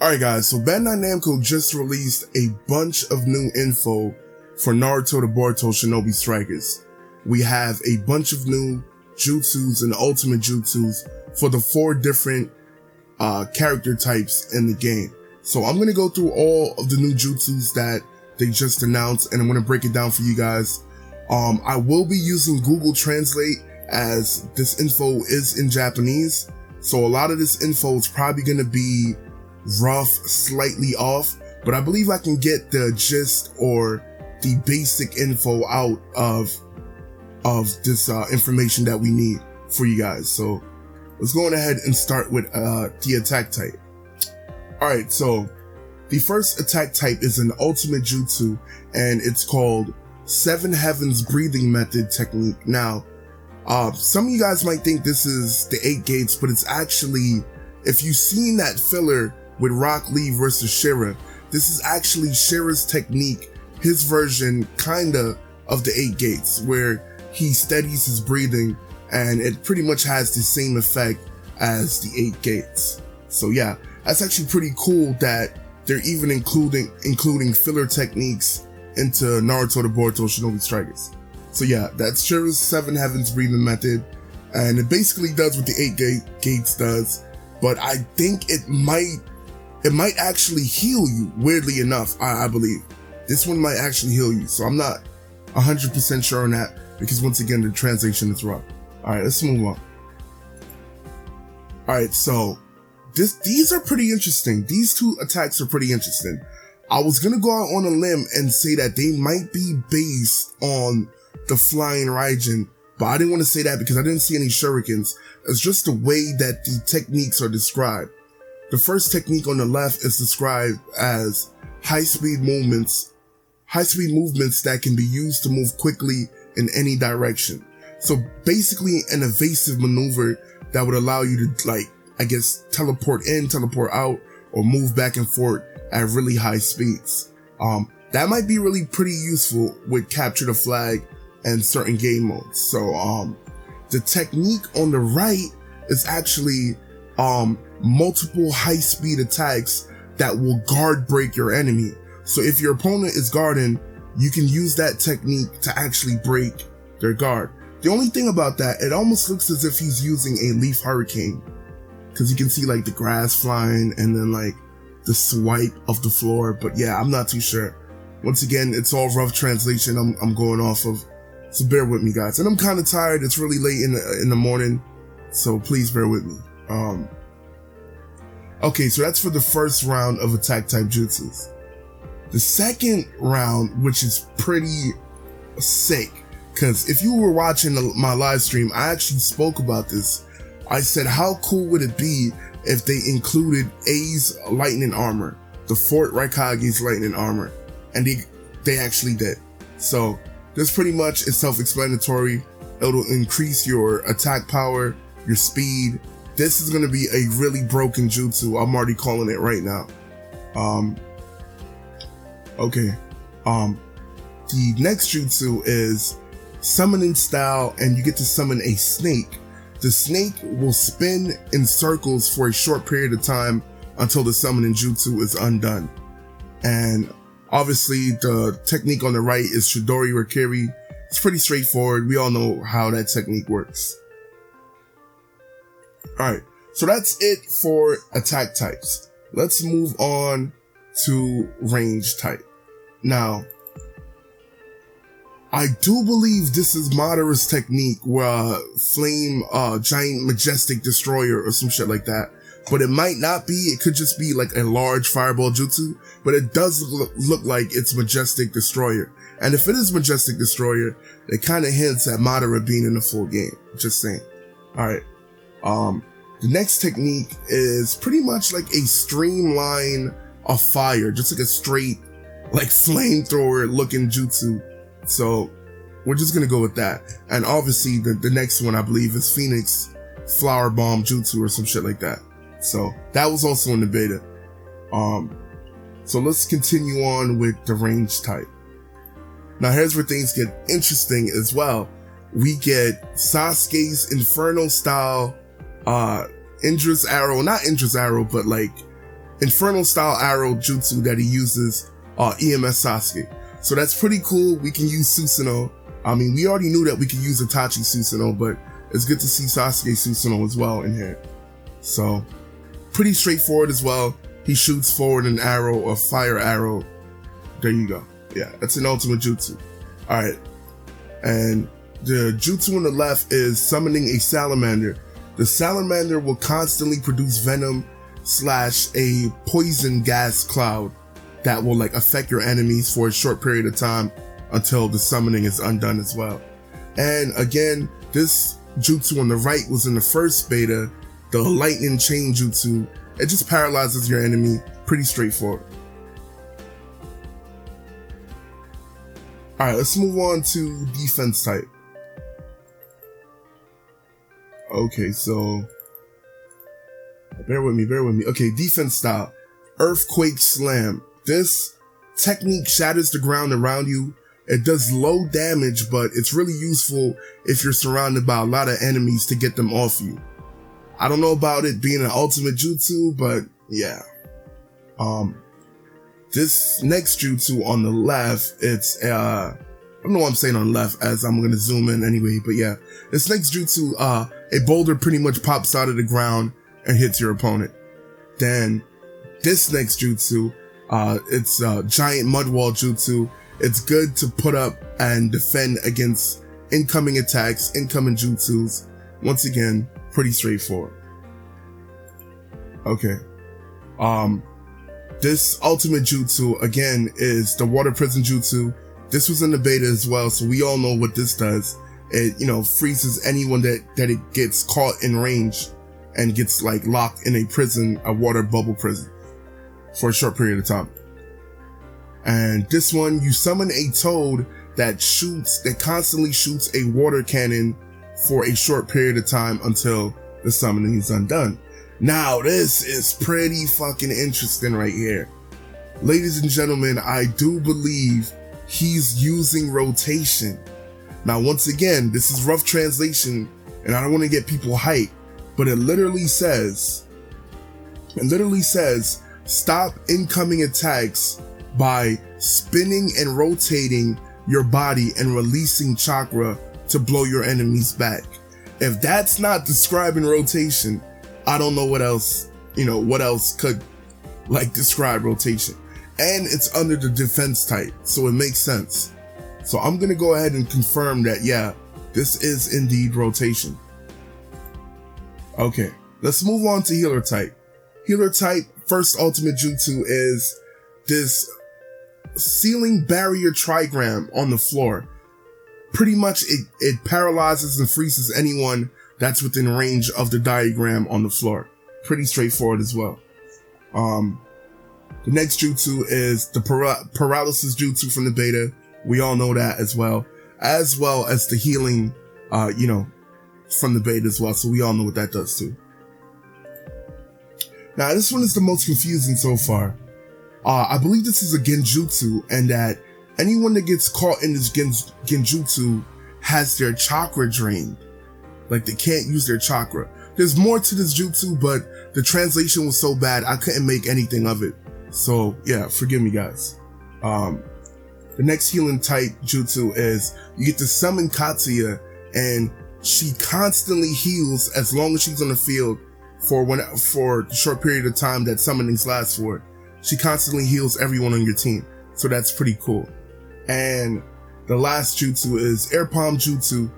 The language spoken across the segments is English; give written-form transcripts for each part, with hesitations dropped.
Alright guys, so Bandai Namco just released a bunch of new info for Naruto to Boruto Shinobi Strikers. We have a bunch of new jutsus and ultimate jutsus for the 4 different character types in the game. So I'm going to go through all of the new jutsus that they just announced, and I'm going to break it down for you guys. I will be using Google Translate as this info is in Japanese. So a lot of this info is probably going to be rough, slightly off, but I believe I can get the gist or the basic info out of this information that we need for you guys. So let's go on ahead and start with the attack type. Alright, so the first attack type is an ultimate jutsu, and it's called 7 Heavens Breathing Method Technique. Now, some of you guys might think this is the 8 gates, but it's actually, if you've seen that filler with Rock Lee versus Shira, this is actually Shira's technique, his version kinda of the 8 gates, where he steadies his breathing, and it pretty much has the same effect as the 8 gates. So yeah, that's actually pretty cool that they're even including filler techniques into Naruto to Boruto Shinobi Strikers. So yeah, that's Shira's 7 Heavens Breathing Method, and it basically does what the 8 gates does, but I think it might actually heal you, weirdly enough. I believe this one might actually heal you, so I'm not 100% sure on that, because once again the translation is rough. Alright, let's move on. Alright, so these are pretty interesting. These 2 attacks are pretty interesting. I was gonna go out on a limb and say that they might be based on the Flying Raijin, but I didn't want to say that because I didn't see any shurikens. It's just the way that the techniques are described. The first technique on the left is described as high-speed movements that can be used to move quickly in any direction. So basically an evasive maneuver that would allow you to, like, I guess, teleport in, teleport out, or move back and forth at really high speeds. That might be really pretty useful with Capture the Flag and certain game modes. So the technique on the right is actually multiple high-speed attacks that will guard break your enemy. So if your opponent is guarding, you can use that technique to actually break their guard. The only thing about that, it almost looks as if he's using a leaf hurricane, because you can see like the grass flying and then like the swipe of the floor. But yeah, I'm not too sure. Once again, it's all rough translation I'm going off of, so bear with me guys. And I'm kind of tired. It's really late in the morning, so please bear with me. Okay, so that's for the first round of attack type jutsus. The second round, which is pretty sick, because if you were watching my live stream, I actually spoke about this. I said, how cool would it be if they included A's lightning armor, the Fort Raikage's lightning armor, and they actually did. So this pretty much is self-explanatory. It'll increase your attack power, your speed. This is going to be a really broken jutsu. I'm already calling it right now. Okay. The next jutsu is summoning style, and you get to summon a snake. The snake will spin in circles for a short period of time until the summoning jutsu is undone. And obviously the technique on the right is Chidori Rakiri. It's pretty straightforward. We all know how that technique works. Alright, so that's it for attack types. Let's move on to range type. Now, I do believe this is Madara's technique, where Flame, Giant Majestic Destroyer or some shit like that. But it might not be. It could just be like a large fireball jutsu. But it does look like it's Majestic Destroyer. And if it is Majestic Destroyer, it kind of hints at Madara being in the full game. Just saying. Alright. The next technique is pretty much like a streamline of fire. Just like a straight, like flamethrower looking jutsu. So we're just gonna go with that. And obviously the next one I believe is Phoenix Flower Bomb Jutsu or some shit like that. So that was also in the beta. So let's continue on with the range type. Now here's where things get interesting as well. We get Sasuke's Inferno style Indra's Arrow, not Indra's Arrow, but like infernal style arrow jutsu that he uses EMS Sasuke. So that's pretty cool. We can use Susanoo. I mean, we already knew that we could use Itachi Susanoo, but it's good to see Sasuke Susanoo as well in here. So pretty straightforward as well. He shoots forward an arrow, a fire arrow. There you go. Yeah, that's an ultimate jutsu. All right. And the jutsu on the left is summoning a salamander. The salamander will constantly produce venom / a poison gas cloud that will like affect your enemies for a short period of time until the summoning is undone as well. And again, this jutsu on the right was in the first beta, the lightning chain jutsu. It just paralyzes your enemy. Pretty straightforward. Alright, let's move on to defense type. Okay, so bear with me. Okay, defense style. Earthquake Slam. This technique shatters the ground around you. It does low damage, but it's really useful if you're surrounded by a lot of enemies to get them off you. I don't know about it being an ultimate jutsu, but yeah. This next jutsu on the left, it's I don't know what I'm saying on the left as I'm gonna zoom in anyway, but yeah. This next jutsu, a boulder pretty much pops out of the ground and hits your opponent. Then this next jutsu, it's a giant mud wall jutsu. It's good to put up and defend against incoming attacks, incoming jutsus. Once again, pretty straightforward. Okay. This ultimate jutsu, again, is the water prison jutsu. This was in the beta as well, so we all know what this does. It, freezes anyone that it gets caught in range and gets like locked in a prison, a water bubble prison for a short period of time. And this one, you summon a toad that constantly shoots a water cannon for a short period of time until the summoning is undone. Now, this is pretty fucking interesting right here. Ladies and gentlemen, I do believe he's using rotation. Now, once again, this is rough translation, and I don't want to get people hyped, but it literally says, stop incoming attacks by spinning and rotating your body and releasing chakra to blow your enemies back. If that's not describing rotation, I don't know what else could describe rotation. And it's under the defense type, so it makes sense. So I'm gonna go ahead and confirm that, yeah, this is indeed rotation. Okay, let's move on to healer type. Healer type, first ultimate jutsu is this ceiling barrier trigram on the floor. Pretty much it paralyzes and freezes anyone that's within range of the diagram on the floor. Pretty straightforward as well. The next jutsu is the paralysis jutsu from the beta. We all know that as well as the healing, from the beta as well. So we all know what that does too. Now this one is the most confusing so far. I believe this is a genjutsu, and that anyone that gets caught in this genjutsu has their chakra drained. Like, they can't use their chakra. There's more to this jutsu, but the translation was so bad, I couldn't make anything of it. So, yeah, forgive me, guys. The next healing type jutsu is you get to summon Katsuya, and she constantly heals as long as she's on the field for the short period of time that summonings last for. She constantly heals everyone on your team. So that's pretty cool. And the last jutsu is Air Palm Jutsu.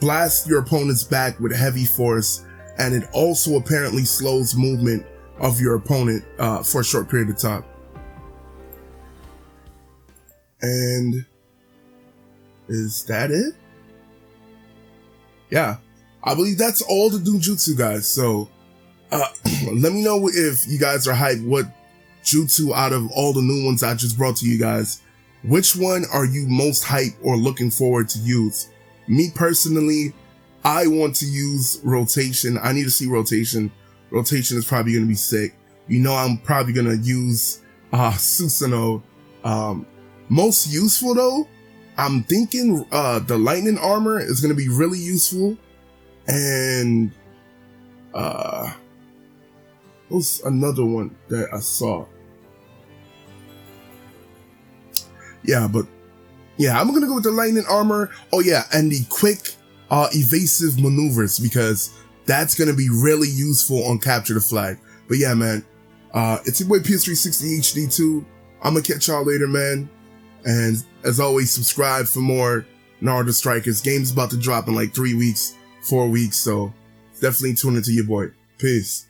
Blast your opponent's back with heavy force, and it also apparently slows movement of your opponent for a short period of time. And is that it? Yeah, I believe that's all the new jutsu, guys. So let me know if you guys are hyped. What jutsu out of all the new ones I just brought to you guys, which one are you most hyped or looking forward to use? Me personally, I want to use rotation. I need to see rotation. Rotation is probably going to be sick. I'm probably going to use Susanoo. Most useful though, I'm thinking the lightning armor is going to be really useful. And was another one that I saw. Yeah, but yeah, I'm gonna go with the lightning armor. Oh yeah, and the quick, evasive maneuvers, because that's gonna be really useful on Capture the Flag. But yeah, man, it's your boy PS360 HD2. I'm gonna catch y'all later, man. And as always, subscribe for more Naruto Strikers. Game's about to drop in like 3 weeks, 4 weeks, so definitely tune into your boy. Peace.